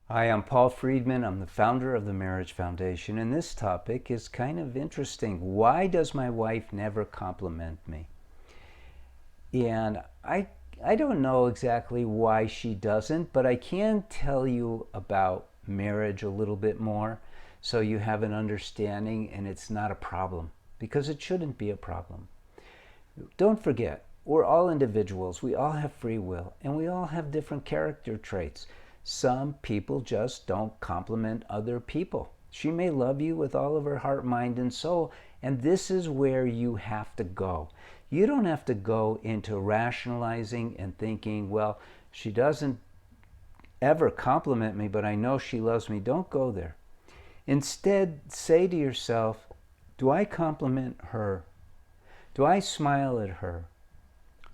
Hi, I'm Paul Friedman. I'm the founder of the Marriage Foundation, and this topic is kind of interesting. Why does my wife never compliment me? And I don't know exactly why she doesn't, but I can tell you about marriage a little bit more so you have an understanding and it's not a problem because it shouldn't be a problem. Don't forget, we're all individuals. We all have free will, and we all have different character traits. Some people just don't compliment other people. She may love you with all of her heart, mind, and soul, and this is where you have to go. You don't have to go into rationalizing and thinking, well, she doesn't ever compliment me, but I know she loves me. Don't go there. Instead, say to yourself, do I compliment her? Do I smile at her?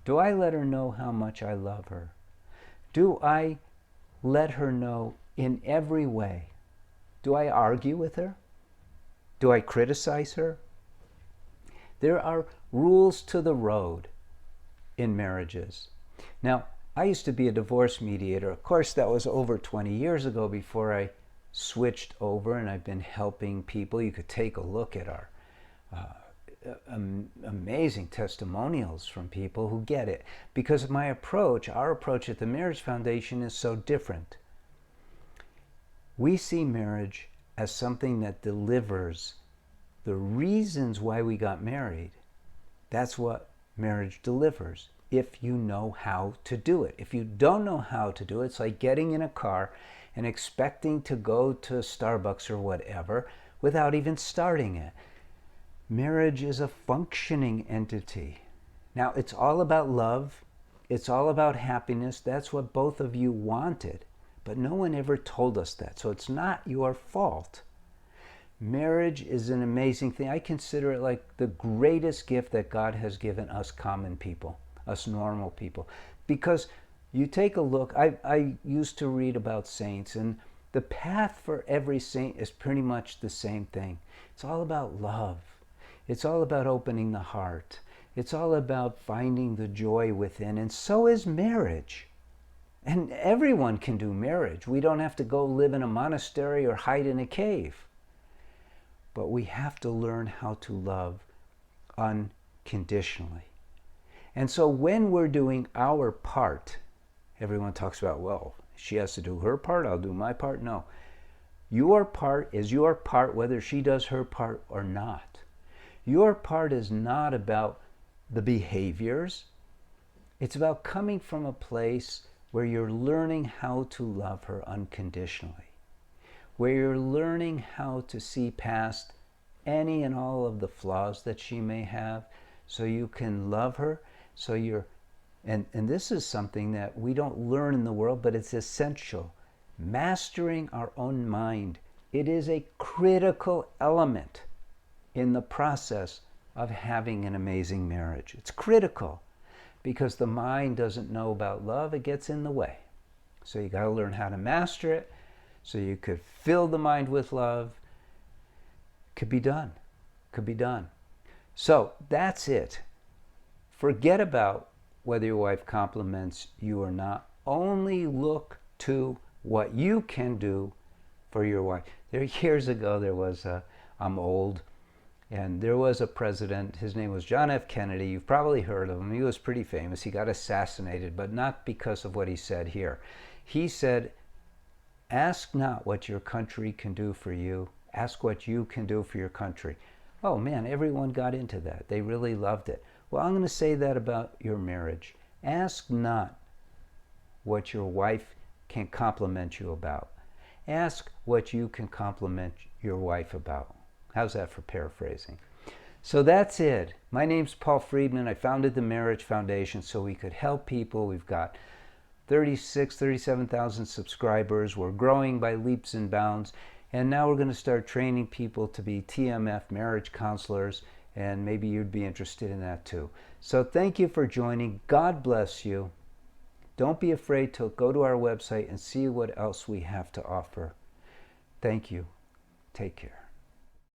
Do I let her know how much I love her? Do I let her know in every way? Do I argue with her? Do I criticize her? There are rules to the road in marriages. Now, I used to be a divorce mediator. Of course, that was over 20 years ago before I switched over, and I've been helping people. You could take a look at our amazing testimonials from people who get it, because my approach, our approach at the Marriage Foundation, is so different. We see marriage as something that delivers the reasons why we got married. That's what marriage delivers, if you know how to do it. If you don't know how to do it, it's like getting in a car and expecting to go to Starbucks or whatever without even starting it. Marriage is a functioning entity. Now, it's all about love. It's all about happiness. That's what both of you wanted. But no one ever told us that. So it's not your fault. Marriage is an amazing thing. I consider it like the greatest gift that God has given us common people, us normal people. Because you take a look, I used to read about saints, and the path for every saint is pretty much the same thing. It's all about love. It's all about opening the heart. It's all about finding the joy within, and so is marriage. And everyone can do marriage. We don't have to go live in a monastery or hide in a cave. But we have to learn how to love unconditionally. And so when we're doing our part, everyone talks about, well, she has to do her part, I'll do my part. No. Your part is your part whether she does her part or not. Your part is not about the behaviors. It's about coming from a place where you're learning how to love her unconditionally, where you're learning how to see past any and all of the flaws that she may have so you can love her. So you're, and this is something that we don't learn in the world, but it's essential. Mastering our own mind. It is a critical element in the process of having an amazing marriage. It's critical because the mind doesn't know about love. It gets in the way. So you got to learn how to master it so you could fill the mind with love. Could be done. Could be done. So that's it. Forget about whether your wife compliments you or not. Only look to what you can do for your wife. Years ago, there was I'm old, and there was a president. His name was John F. Kennedy. You've probably heard of him. He was pretty famous. He got assassinated, but not because of what he said here. He said, ask not what your country can do for you. Ask what you can do for your country. Oh man, everyone got into that. They really loved it. Well, I'm going to say that about your marriage. Ask not what your wife can compliment you about. Ask what you can compliment your wife about. How's that for paraphrasing? So that's it. My name's Paul Friedman. I founded the Marriage Foundation so we could help people. We've got 37,000 subscribers. We're growing by leaps and bounds. And now we're going to start training people to be TMF marriage counselors. And maybe you'd be interested in that too. So thank you for joining. God bless you. Don't be afraid to go to our website and see what else we have to offer. Thank you. Take care.